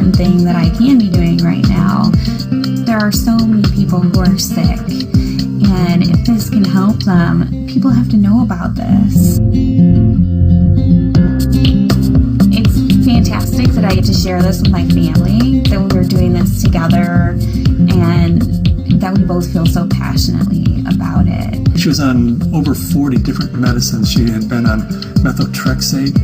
important thing that I can be doing right now. There are so many people who are sick, and if this can help them, people have to know about this. It's fantastic that I get to share this with my family, that we're doing this together, and that we both feel so passionately about it. She was on over 40 different medicines. She had been on methotrexate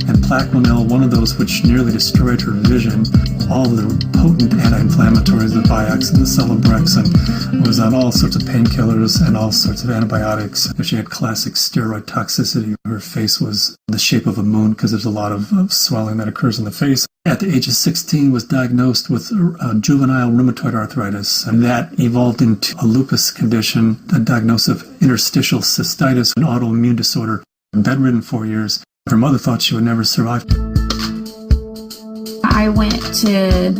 and Plaquenil, one of those which nearly destroyed her vision. All the potent anti-inflammatories, the Vioxx and the Celebrex, and was on all sorts of painkillers and all sorts of antibiotics. She had classic steroid toxicity. Her face was the shape of a moon because there's a lot of swelling that occurs in the face. At the age of 16, was diagnosed with juvenile rheumatoid arthritis, and that evolved into a lupus condition, a diagnosis of interstitial cystitis, an autoimmune disorder. Bedridden 4 years. Her mother thought she would never survive. I went to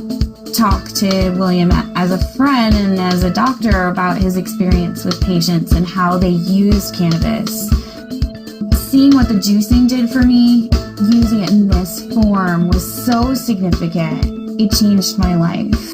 talk to William as a friend and as a doctor about his experience with patients and how they use cannabis. Seeing what the juicing did for me, using it in this form, was so significant. It changed my life.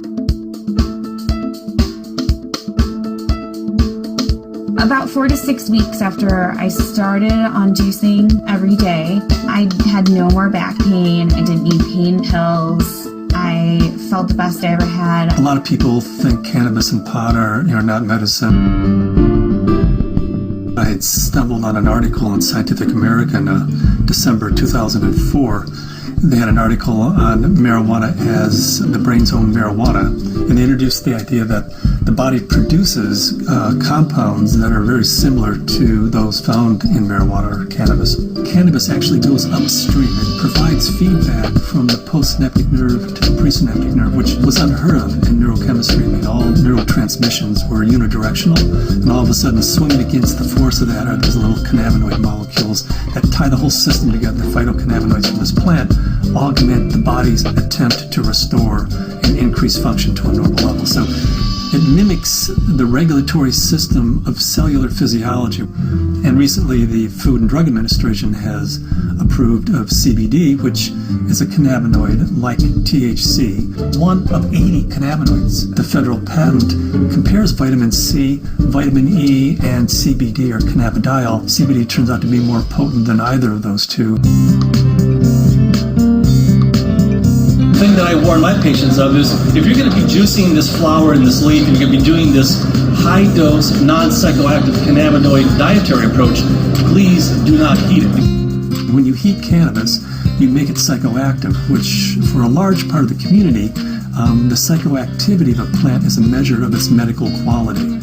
About 4 to 6 weeks after I started on juicing every day, I had no more back pain. I didn't need pain pills. I felt the best I ever had. A lot of people think cannabis and pot are not medicine. I had stumbled on an article in Scientific American in December 2004. They had an article on marijuana as the brain's own marijuana, and they introduced the idea that the body produces compounds that are very similar to those found in marijuana or cannabis. Cannabis actually goes upstream. It provides feedback from the postsynaptic nerve to the presynaptic nerve, which was unheard of in neurochemistry. I mean, all neurotransmissions were unidirectional, and all of a sudden, swimming against the force of that are these little cannabinoid molecules that tie the whole system together. The phytocannabinoids from this plant augment the body's attempt to restore and increase function to a normal level. So it mimics the regulatory system of cellular physiology. And recently, the Food and Drug Administration has approved of CBD, which is a cannabinoid like THC, one of 80 cannabinoids. The federal patent compares vitamin C, vitamin E, and CBD, or cannabidiol. CBD turns out to be more potent than either of those two. The thing that I warn my patients of is if you're going to be juicing this flower and this leaf, and you're going to be doing this high-dose, non-psychoactive cannabinoid dietary approach, please do not heat it. When you heat cannabis, you make it psychoactive, which for a large part of the community, the psychoactivity of a plant is a measure of its medical quality.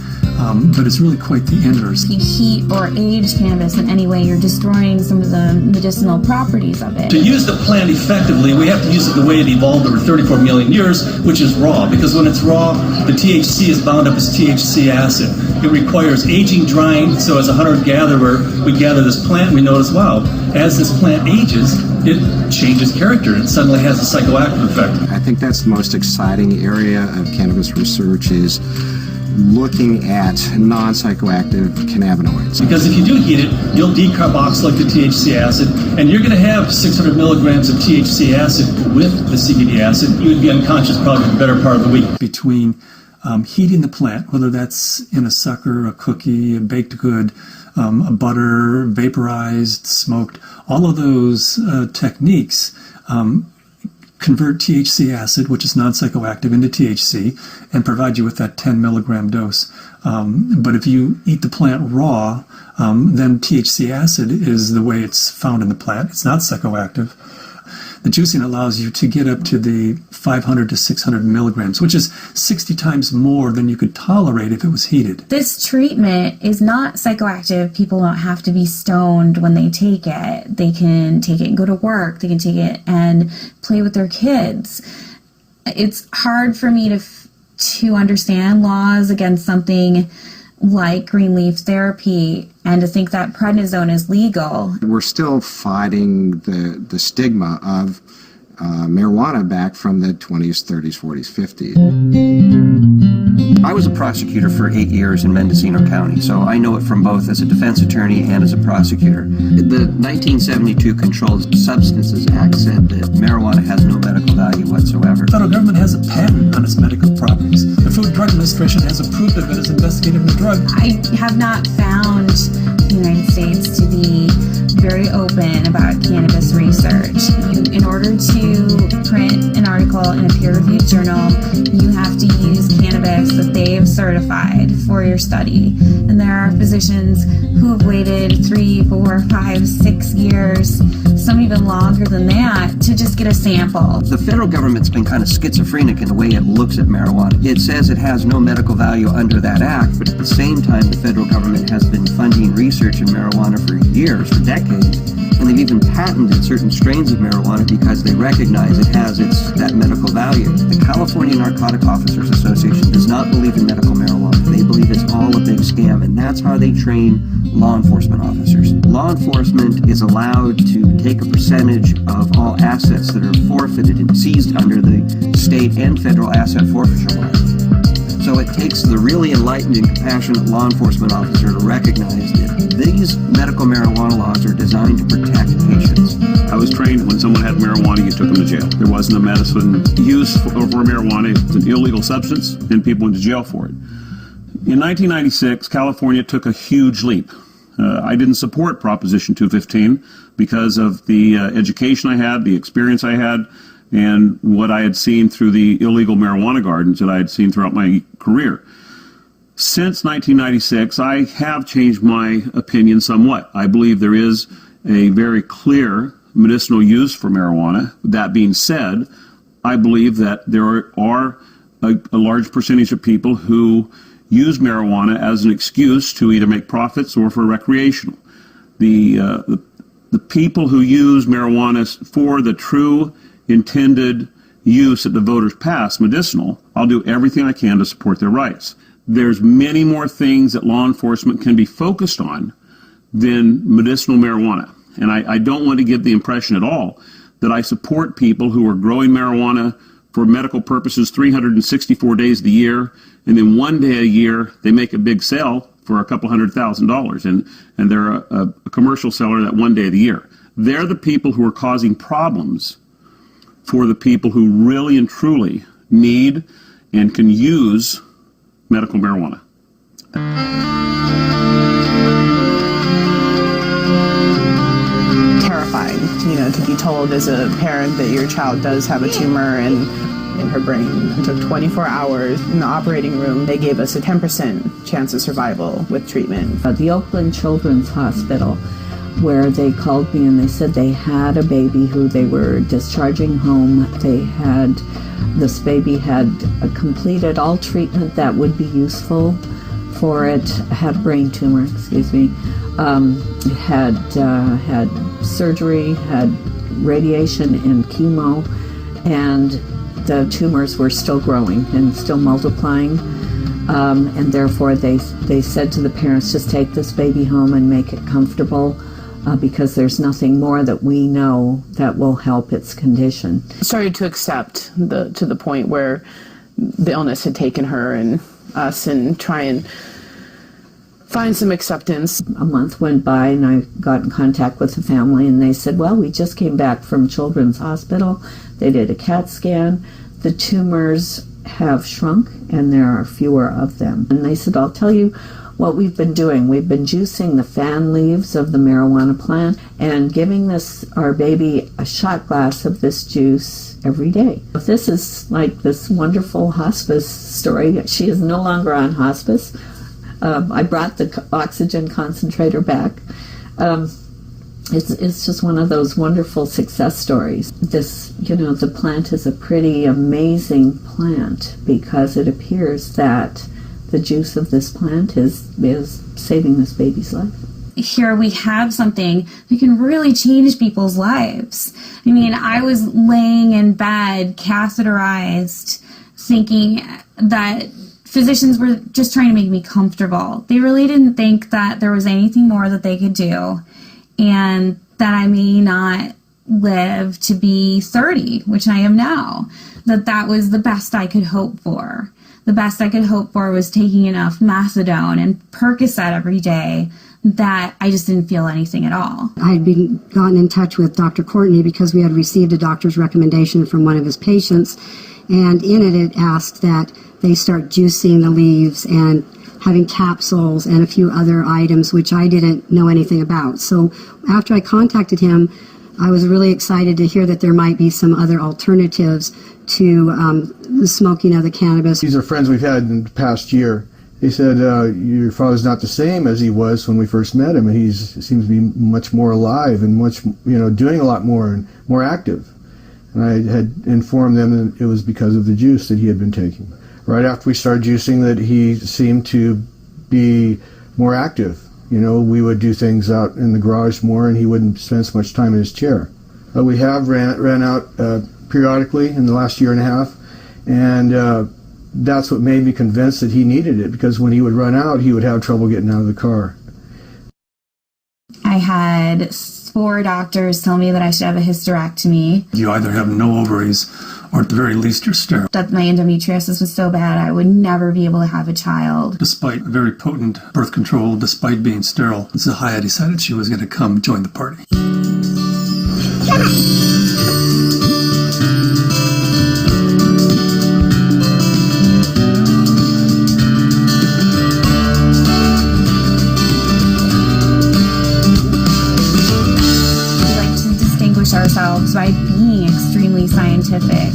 But it's really quite the inverse. If you heat or age cannabis in any way, you're destroying some of the medicinal properties of it. To use the plant effectively, we have to use it the way it evolved over 34 million years, which is raw. Because when it's raw, the THC is bound up as THC acid. It requires aging, drying, so as a hunter-gatherer, we gather this plant and we notice, wow, as this plant ages, it changes character and suddenly has a psychoactive effect. I think that's the most exciting area of cannabis research, is looking at non-psychoactive cannabinoids. Because if you do heat it, you'll decarboxylate the THC acid, and you're going to have 600 milligrams of THC acid with the CBD acid. You would be unconscious probably the better part of the week. Between heating the plant, whether that's in a sucker, a cookie, a baked good, a butter, vaporized, smoked, all of those techniques convert THC acid, which is non-psychoactive, into THC and provide you with that 10 milligram dose. But if you eat the plant raw, then THC acid is the way it's found in the plant. It's not psychoactive. The juicing allows you to get up to the 500 to 600 milligrams, which is 60 times more than you could tolerate if it was heated. This treatment is not psychoactive. People don't have to be stoned when they take it. They can take it and go to work. They can take it and play with their kids. It's hard for me to understand laws against something like green leaf therapy and to think that prednisone is legal. We're still fighting the stigma of marijuana back from the 20s, 30s, 40s, 50s. I was a prosecutor for 8 years in Mendocino County, so I know it from both as a defense attorney and as a prosecutor. The 1972 Controlled Substances Act said that marijuana has no medical value whatsoever. The federal government has a patent on its medical properties. The Food and Drug Administration has approved of it as investigative new drug. I have not found the United States to be very open about cannabis research. In order to print an article in a peer-reviewed journal, you have to use cannabis that they have certified for your study. And there are physicians who have waited 3, 4, 5, 6 years, some even longer than that, to just get a sample. The federal government's been kind of schizophrenic in the way it looks at marijuana. It says it has no medical value under that act, but at the same time, the federal government has been funding research in marijuana for years, for decades, and they've even patented certain strains of marijuana because they recognize it has that medical value. The California Narcotic Officers Association does not believe in medical marijuana. They believe it's all a big scam, and that's how they train law enforcement officers. Law enforcement is allowed to take a percentage of all assets that are forfeited and seized under the state and federal asset forfeiture laws. So it takes the really enlightened and compassionate law enforcement officer to recognize that these medical marijuana laws are designed to protect patients. I was trained when someone had marijuana, you took them to jail. There wasn't a medicine use for marijuana. It's an illegal substance, and people went to jail for it. In 1996, California took a huge leap. I didn't support Proposition 215 because of the education I had, the experience I had, and what I had seen through the illegal marijuana gardens that I had seen throughout my career. Since 1996, I have changed my opinion somewhat. I believe there is a very clear medicinal use for marijuana. That being said, I believe that there are a large percentage of people who use marijuana as an excuse to either make profits or for recreational. The people who use marijuana for the true intended use that the voters pass, medicinal, I'll do everything I can to support their rights. There's many more things that law enforcement can be focused on than medicinal marijuana. And I don't want to give the impression at all that I support people who are growing marijuana for medical purposes 364 days of the year, and then one day a year they make a big sale for a couple $100,000, and they're a commercial seller that one day of the year. They're the people who are causing problems for the people who really and truly need and can use medical marijuana. Terrifying, to be told as a parent that your child does have a tumor in her brain. It took 24 hours in the operating room. They gave us a 10% chance of survival with treatment. The Oakland Children's Hospital, where they called me and they said they had a baby who they were discharging home. This baby had completed all treatment that would be useful for it, had a brain tumor, had surgery, had radiation and chemo, and the tumors were still growing and still multiplying. And therefore they said to the parents, just take this baby home and make it comfortable, because there's nothing more that we know that will help its condition. Started to accept to the point where the illness had taken her and us, and try and find some acceptance. A month went by and I got in contact with the family, and they said, well, we just came back from Children's Hospital. They did a CAT scan. The tumors have shrunk and there are fewer of them. And they said, I'll tell you what we've been doing. We've been juicing the fan leaves of the marijuana plant and giving our baby a shot glass of this juice every day. This is like this wonderful hospice story. She is no longer on hospice. I brought the oxygen concentrator back. It's just one of those wonderful success stories. The plant is a pretty amazing plant because it appears that the juice of this plant is saving this baby's life. Here we have something that can really change people's lives. I mean, I was laying in bed, catheterized, thinking that physicians were just trying to make me comfortable. They really didn't think that there was anything more that they could do, and that I may not live to be 30, which I am now. That was the best I could hope for. the best I could hope for was taking enough methadone and Percocet every day that I just didn't feel anything at all. I'd gotten in touch with Dr. Courtney because we had received a doctor's recommendation from one of his patients, and in it asked that they start juicing the leaves and having capsules and a few other items which I didn't know anything about. So after I contacted him, I was really excited to hear that there might be some other alternatives to the smoking of the cannabis. These are friends we've had in the past year. He said, your father's not the same as he was when we first met him, and he seems to be much more alive and much, doing a lot more and more active. And I had informed them that it was because of the juice that he had been taking. Right after we started juicing, that he seemed to be more active. We would do things out in the garage more, and he wouldn't spend so much time in his chair. We have ran out periodically in the last year and a half, and that's what made me convinced that he needed it, because when he would run out, he would have trouble getting out of the car. I had 4 doctors tell me that I should have a hysterectomy. You either have no ovaries, or at the very least you're sterile. That my endometriosis was so bad I would never be able to have a child. Despite very potent birth control, despite being sterile, Zahaya decided she was going to come join the party. Ourselves by being extremely scientific,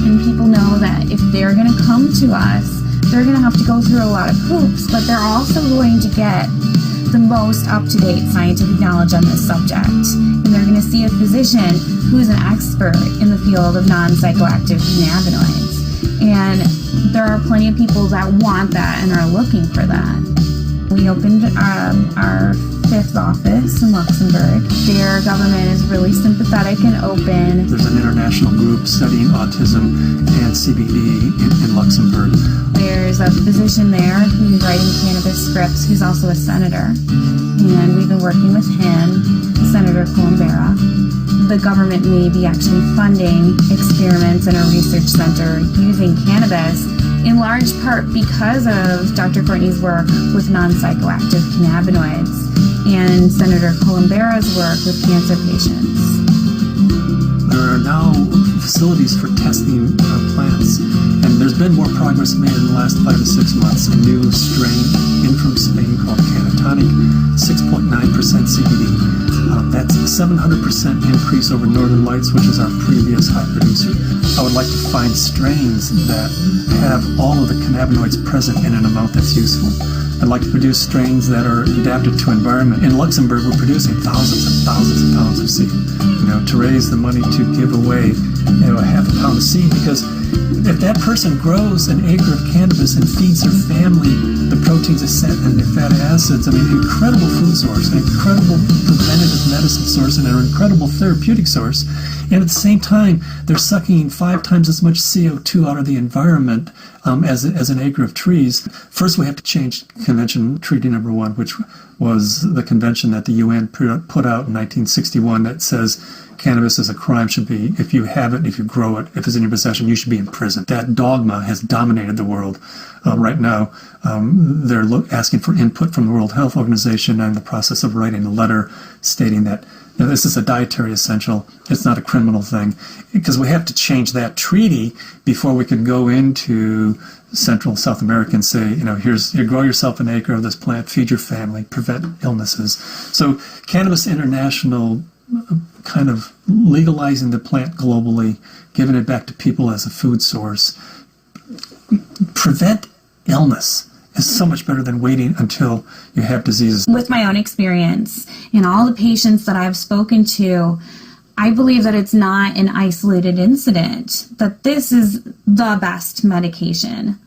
and people know that if they're going to come to us, they're going to have to go through a lot of hoops, but they're also going to get the most up-to-date scientific knowledge on this subject, and they're going to see a physician who's an expert in the field of non-psychoactive cannabinoids, and there are plenty of people that want that and are looking for that. We opened our 5th office in Luxembourg. Their government is really sympathetic and open. There's an international group studying autism and CBD in Luxembourg. There's a physician there who's writing cannabis scripts who's also a senator, and we've been working with him, Senator Columbera. The government may be actually funding experiments in a research center using cannabis, in large part because of Dr. Courtney's work with non-psychoactive cannabinoids and Senator Columbera's work with cancer patients. There are now facilities for testing plants, and there's been more progress made in the last 5 to 6 months. A new strain in from Spain called Canatonic, 6.9% CBD. That's a 700% increase over Northern Lights, which is our previous high producer. I would like to find strains that have all of the cannabinoids present in an amount that's useful. I'd like to produce strains that are adapted to environment. In Luxembourg, we're producing thousands and thousands of pounds of seed, to raise the money to give away, a half a pound of seed, because if that person grows an acre of cannabis and feeds their family the proteins and the fatty acids, incredible food source, an incredible preventative medicine source, and an incredible therapeutic source. And at the same time, they're sucking 5 times as much CO2 out of the environment as an acre of trees. First, we have to change Convention Treaty Number 1, which was the convention that the UN put out in 1961 that says cannabis is a crime, should be, if you have it, if you grow it, if it's in your possession, you should be in prison. That dogma has dominated the world. Right now, they're asking for input from the World Health Organization. I'm in the process of writing a letter stating that this is a dietary essential. It's not a criminal thing, because we have to change that treaty before we can go into Central South America and say, you grow yourself an acre of this plant, feed your family, prevent illnesses. So Cannabis International kind of legalizing the plant globally, giving it back to people as a food source, prevent illness is so much better than waiting until you have diseases. With my own experience and all the patients that I've spoken to, I believe that it's not an isolated incident, that this is the best medication.